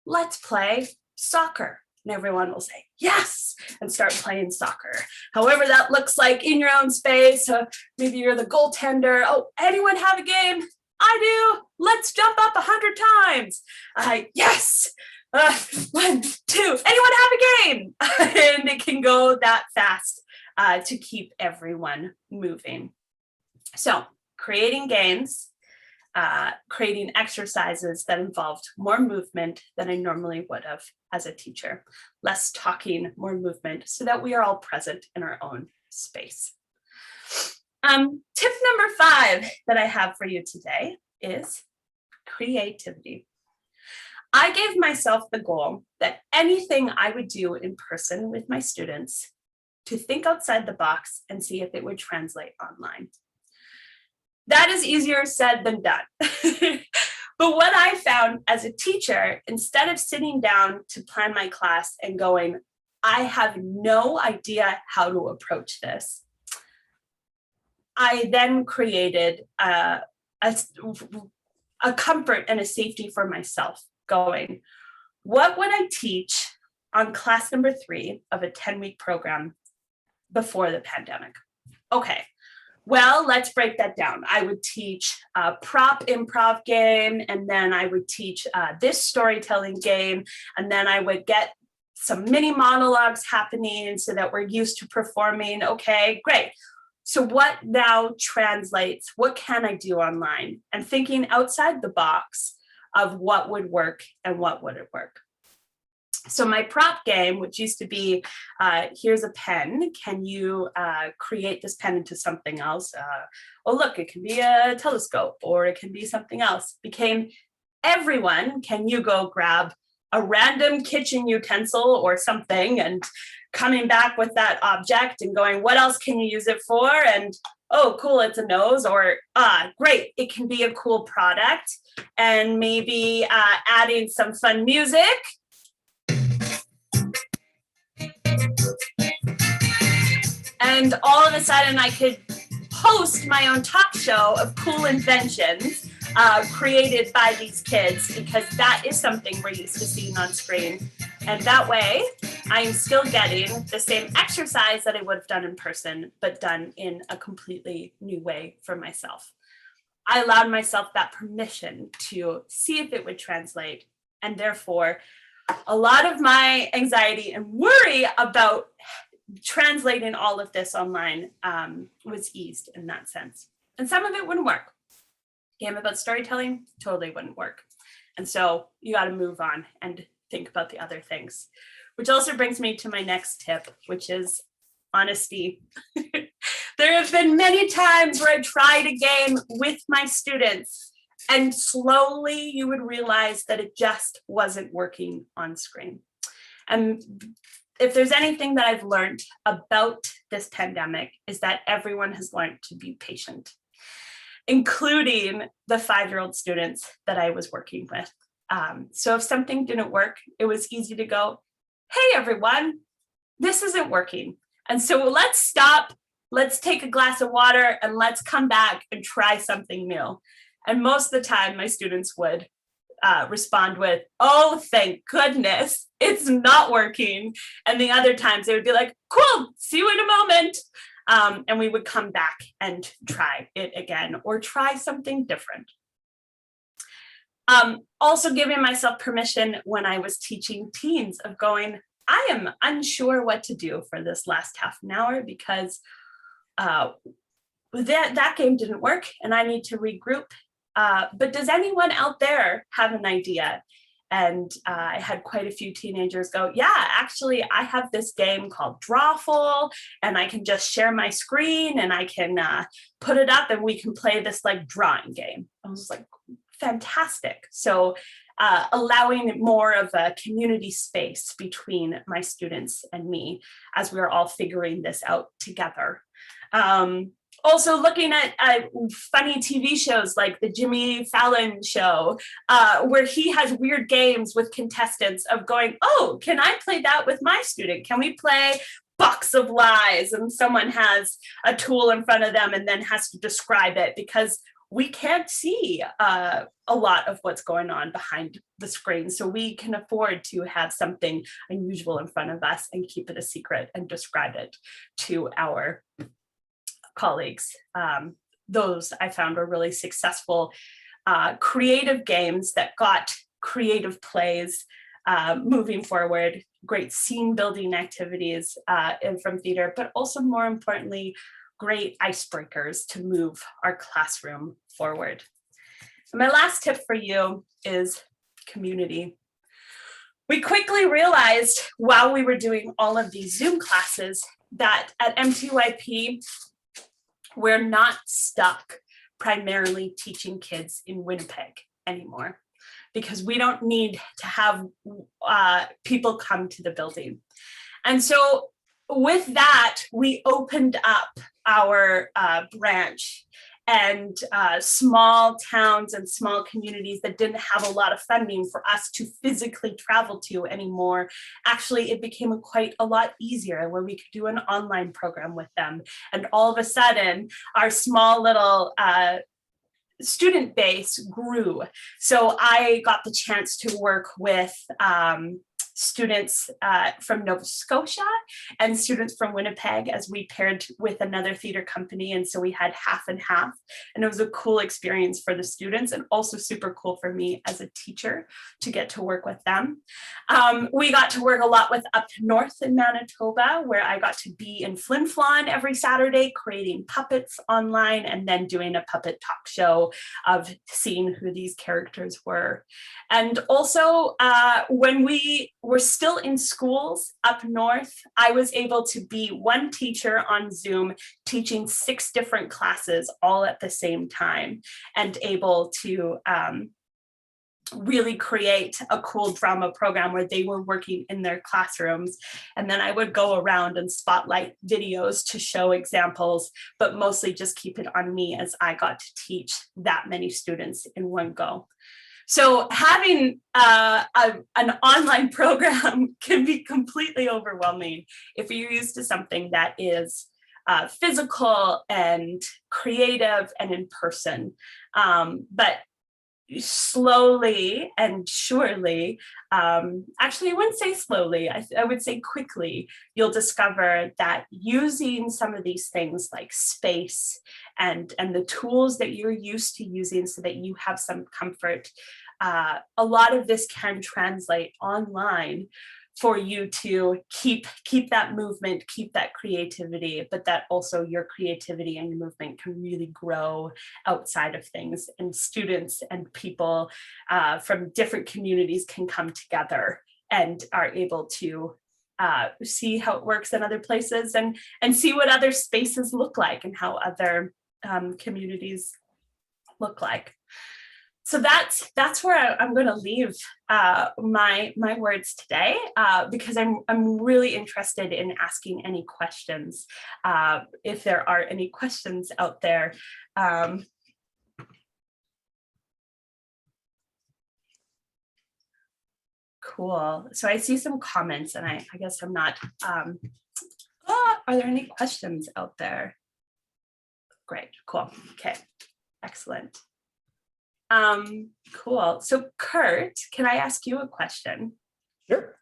Let's play soccer. And everyone will say, yes, and start playing soccer. However that looks like in your own space. Maybe you're the goaltender. Oh, anyone have a game? I do. Let's jump up 100 times. Yes. 1, 2, anyone have a game? And it can go that fast to keep everyone moving. So creating games, creating exercises that involved more movement than I normally would have as a teacher, less talking, more movement, so that we are all present in our own space. Tip number 5 that I have for you today is creativity. I gave myself the goal that anything I would do in person with my students to think outside the box and see if it would translate online. That is easier said than done. But what I found as a teacher, instead of sitting down to plan my class and going, I have no idea how to approach this, I then created a comfort and a safety for myself, going, what would I teach on class number 3 of a 10-week program before the pandemic? Okay, well, let's break that down. I would teach a prop improv game, and then I would teach this storytelling game, and then I would get some mini monologues happening so that we're used to performing. Okay, great. So what now translates? What can I do online? And thinking outside the box of what would work and what wouldn't work. So my prop game, which used to be, here's a pen. Can you create this pen into something else? Oh, look, it can be a telescope, or it can be something else. Became, everyone, can you go grab a random kitchen utensil or something and coming back with that object and going, what else can you use it for? And oh, cool, it's a nose, or great, it can be a cool product. And maybe adding some fun music. And all of a sudden I could host my own talk show of cool inventions created by these kids, because that is something we're used to seeing on screen. And that way I am still getting the same exercise that I would have done in person, but done in a completely new way for myself. I allowed myself that permission to see if it would translate. And therefore, a lot of my anxiety and worry about translating all of this online was eased in that sense. And some of it wouldn't work. Game about storytelling totally wouldn't work. And so you got to move on and think about the other things, which also brings me to my next tip, which is honesty. There have been many times where I tried a game with my students, and slowly you would realize that it just wasn't working on screen. And if there's anything that I've learned about this pandemic, is that everyone has learned to be patient, including the 5-year-old students that I was working with. So if something didn't work, it was easy to go, hey, everyone, this isn't working. And so let's stop, let's take a glass of water, and let's come back and try something new. And most of the time, my students would respond with, oh, thank goodness, it's not working. And the other times they would be like, cool, see you in a moment. And we would come back and try it again, or try something different. Also giving myself permission when I was teaching teens of going, I am unsure what to do for this last half an hour, because that game didn't work and I need to regroup. But does anyone out there have an idea? And I had quite a few teenagers go, yeah, actually, I have this game called Drawful, and I can just share my screen and I can put it up and we can play this like drawing game. I was like, fantastic. So allowing more of a community space between my students and me as we are all figuring this out together. Also looking at funny TV shows like the Jimmy Fallon show, where he has weird games with contestants of going, oh, can I play that with my student? Can we play Box of Lies? And someone has a tool in front of them and then has to describe it, because we can't see a lot of what's going on behind the screen. So we can afford to have something unusual in front of us and keep it a secret and describe it to our colleagues. Those I found were really successful creative games that got creative plays moving forward, great scene building activities from theater, but also more importantly, great icebreakers to move our classroom forward. And my last tip for you is community. We quickly realized while we were doing all of these Zoom classes that at MTYP, we're not stuck primarily teaching kids in Winnipeg anymore, because we don't need to have people come to the building. And so with that, we opened up our branch, and small towns and small communities that didn't have a lot of funding for us to physically travel to anymore. Actually, it became quite a lot easier where we could do an online program with them. And all of a sudden, our small little student base grew. So I got the chance to work with students from Nova Scotia and students from Winnipeg as we paired with another theater company. And so we had half and half. And it was a cool experience for the students and also super cool for me as a teacher to get to work with them. We got to work a lot with up north in Manitoba, where I got to be in Flin Flon every Saturday, creating puppets online and then doing a puppet talk show of seeing who these characters were. And also when we were still in schools up north, I was able to be one teacher on Zoom teaching 6 different classes all at the same time, and able to really create a cool drama program where they were working in their classrooms. And then I would go around and spotlight videos to show examples, but mostly just keep it on me as I got to teach that many students in one go. So having an online program can be completely overwhelming if you're used to something that is physical and creative and in person. But slowly and surely, actually I wouldn't say slowly, I would say quickly, you'll discover that using some of these things like space and the tools that you're used to using so that you have some comfort, a lot of this can translate online for you to keep that movement, keep that creativity, but that also your creativity and your movement can really grow outside of things, and students and people from different communities can come together and are able to see how it works in other places and see what other spaces look like and how other communities look like. So that's where I'm going to leave my words today, because I'm really interested in asking any questions, if there are any questions out there. Cool. So I see some comments, and I guess I'm not. Are there any questions out there? Great. Cool. Okay. Excellent. Cool. So Kurt, can I ask you a question? Sure.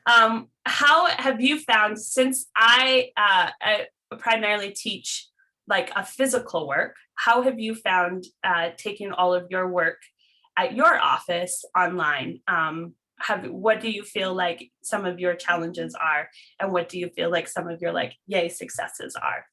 How have you found, since I primarily teach like a physical work, how have you found taking all of your work at your office online? What do you feel like some of your challenges are, and what do you feel like some of your like yay successes are?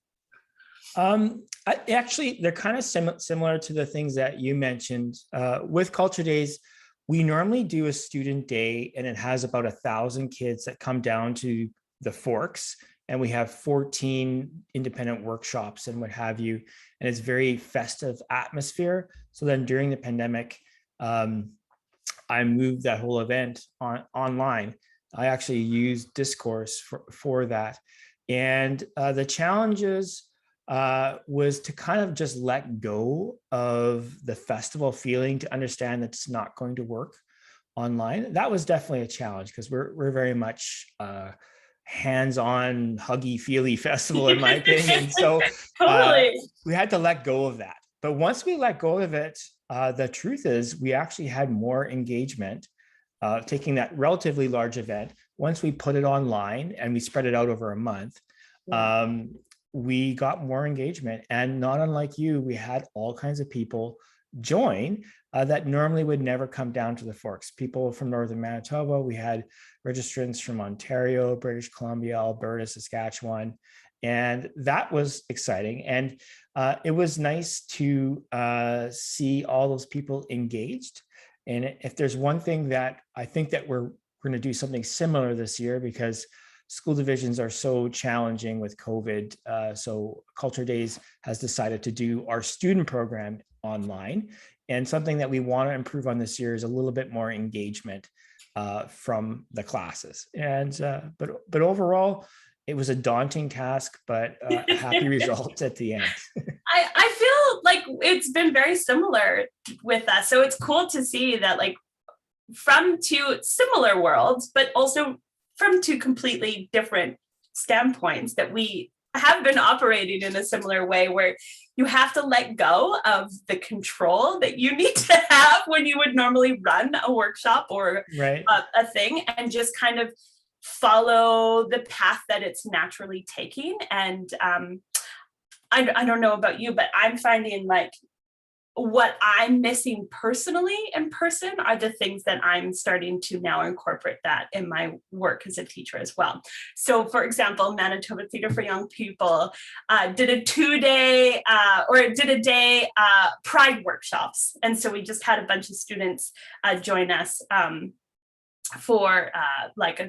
Actually, they're kind of similar to the things that you mentioned. With Culture Days, we normally do a student day, and it has about 1,000 kids that come down to the Forks, and we have 14 independent workshops and what have you, and it's very festive atmosphere. So then during the pandemic, I moved that whole event online. I actually used Discourse for that. And the challenges was to kind of just let go of the festival feeling, to understand that it's not going to work online. That was definitely a challenge, because we're very much hands-on, huggy, feely festival, in my opinion. So Totally. we had to let go of that. But once we let go of it, the truth is we actually had more engagement taking that relatively large event. Once we put it online and we spread it out over a month, we got more engagement. And not unlike you, we had all kinds of people join that normally would never come down to the Forks. People from northern Manitoba, we had registrants from Ontario, British Columbia, Alberta, Saskatchewan, and that was exciting. And it was nice to see all those people engaged. And if there's one thing that I think that we're going to do something similar this year, because school divisions are so challenging with COVID. So Culture Days has decided to do our student program online. And something that we want to improve on this year is a little bit more engagement from the classes. And but overall, it was a daunting task, but a happy result at the end. I feel like it's been very similar with us. So it's cool to see that, like, from two similar worlds, but also from two completely different standpoints, that we have been operating in a similar way, where you have to let go of the control that you need to have when you would normally run a workshop or Right. a thing, and just kind of follow the path that it's naturally taking. And I don't know about you, but I'm finding, like, what I'm missing personally in person are the things that I'm starting to now incorporate that in my work as a teacher as well. So, for example, Manitoba Theatre for Young People did a 2-day did a day Pride workshops. And so we just had a bunch of students join us for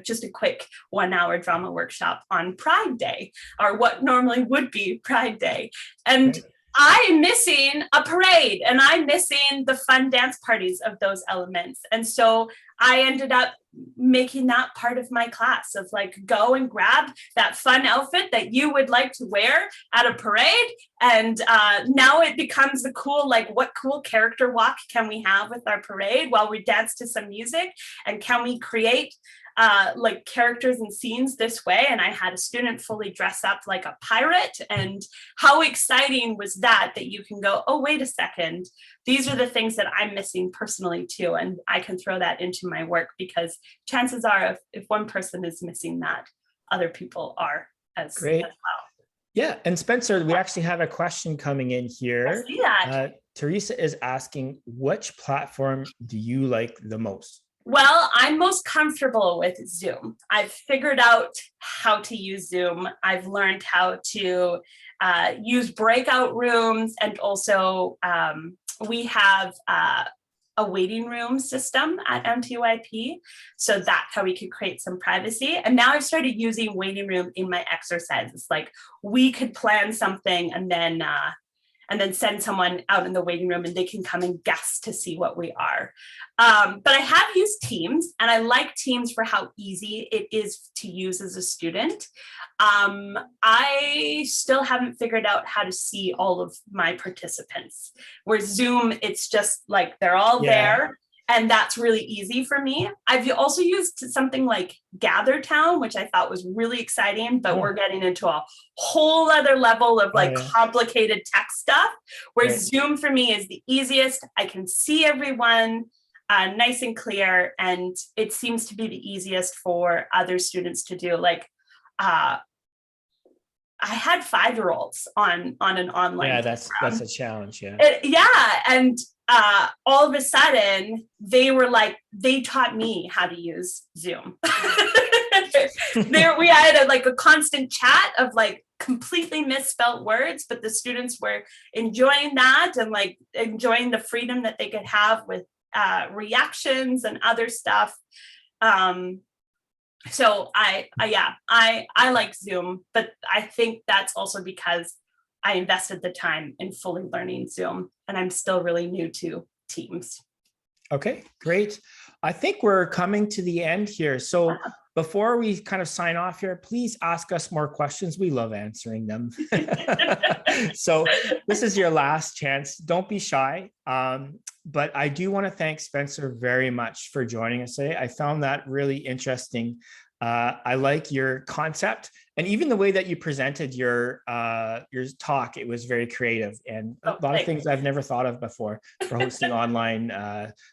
just a quick 1-hour drama workshop on Pride Day, or what normally would be Pride Day. And Right. I'm missing a parade, and I'm missing the fun dance parties of those elements. And so I ended up making that part of my class, of, like, go and grab that fun outfit that you would like to wear at a parade. And now it becomes the cool, like, what cool character walk can we have with our parade while we dance to some music? And can we create like characters and scenes this way? And I had a student fully dress up like a pirate. And how exciting was that you can go, oh, wait a second, these are the things that I'm missing personally too. And I can throw that into my work, because chances are, if one person is missing that, other people are as well. Yeah, and Spenser, we actually have a question coming in here. I see that. Teresa is asking, which platform do you like the most? Well, I'm most comfortable with Zoom. I've figured out how to use Zoom. I've learned how to use breakout rooms, and also we have a waiting room system at MTYP. So that's how we could create some privacy. And now I've started using waiting room in my exercises. Like, we could plan something and then send someone out in the waiting room, and they can come and guess to see what we are. But I have used Teams, and I like Teams for how easy it is to use as a student. I still haven't figured out how to see all of my participants. Where Zoom, it's just like they're all there. And that's really easy for me. I've also used something like GatherTown, which I thought was really exciting, but we're getting into a whole other level of complicated tech stuff, where Zoom for me is the easiest. I can see everyone nice and clear, and it seems to be the easiest for other students to do. Like, I had 5-year-olds on an online. Yeah, that's a challenge. Yeah. And all of a sudden they taught me how to use Zoom. We had a constant chat of completely misspelled words, but the students were enjoying that, and enjoying the freedom that they could have with reactions and other stuff. So I like Zoom, but I think that's also because I invested the time in fully learning Zoom, and I'm still really new to Teams. Okay, great. I think we're coming to the end here. So before we kind of sign off here, please ask us more questions. We love answering them. So this is your last chance. Don't be shy. But I do want to thank Spenser very much for joining us today. I found that really interesting. I like your concept, and even the way that you presented your talk. It was very creative, and a lot of things I've never thought of before for hosting online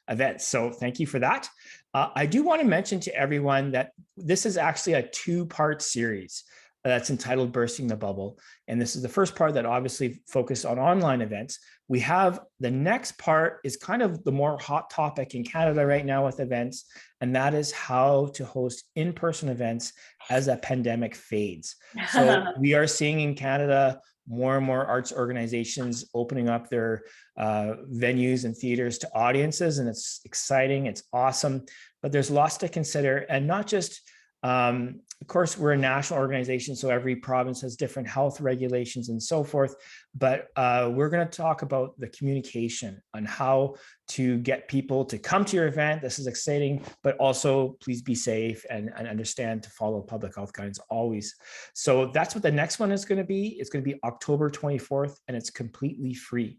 events. So thank you for that. I do want to mention to everyone that this is actually a 2-part series. that's entitled Bursting the Bubble. And this is the first part that obviously focused on online events. We have the next part is kind of the more hot topic in Canada right now with events, and that is how to host in-person events as a pandemic fades. So we are seeing in Canada more and more arts organizations opening up their venues and theaters to audiences, and it's exciting, it's awesome, but there's lots to consider, and not just of course, we're a national organization, so every province has different health regulations and so forth. But we're going to talk about the communication on how to get people to come to your event. This is exciting, but also please be safe and understand to follow public health guidance always. So that's what the next one is going to be. It's going to be October 24th, and it's completely free.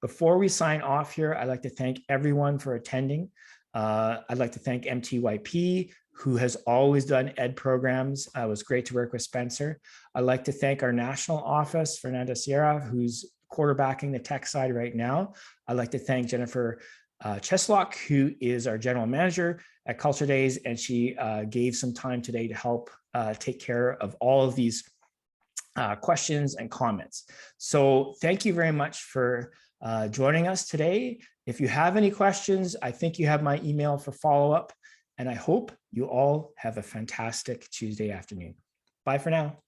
Before we sign off here, I'd like to thank everyone for attending. I'd like to thank MTYP, who has always done ed programs. It was great to work with Spenser. I'd like to thank our national office, Fernanda Sierra, who's quarterbacking the tech side right now. I'd like to thank Jennifer Cheslock, who is our general manager at Culture Days, and she gave some time today to help take care of all of these questions and comments. So thank you very much for joining us today. If you have any questions, I think you have my email for follow-up. And I hope you all have a fantastic Tuesday afternoon. Bye for now.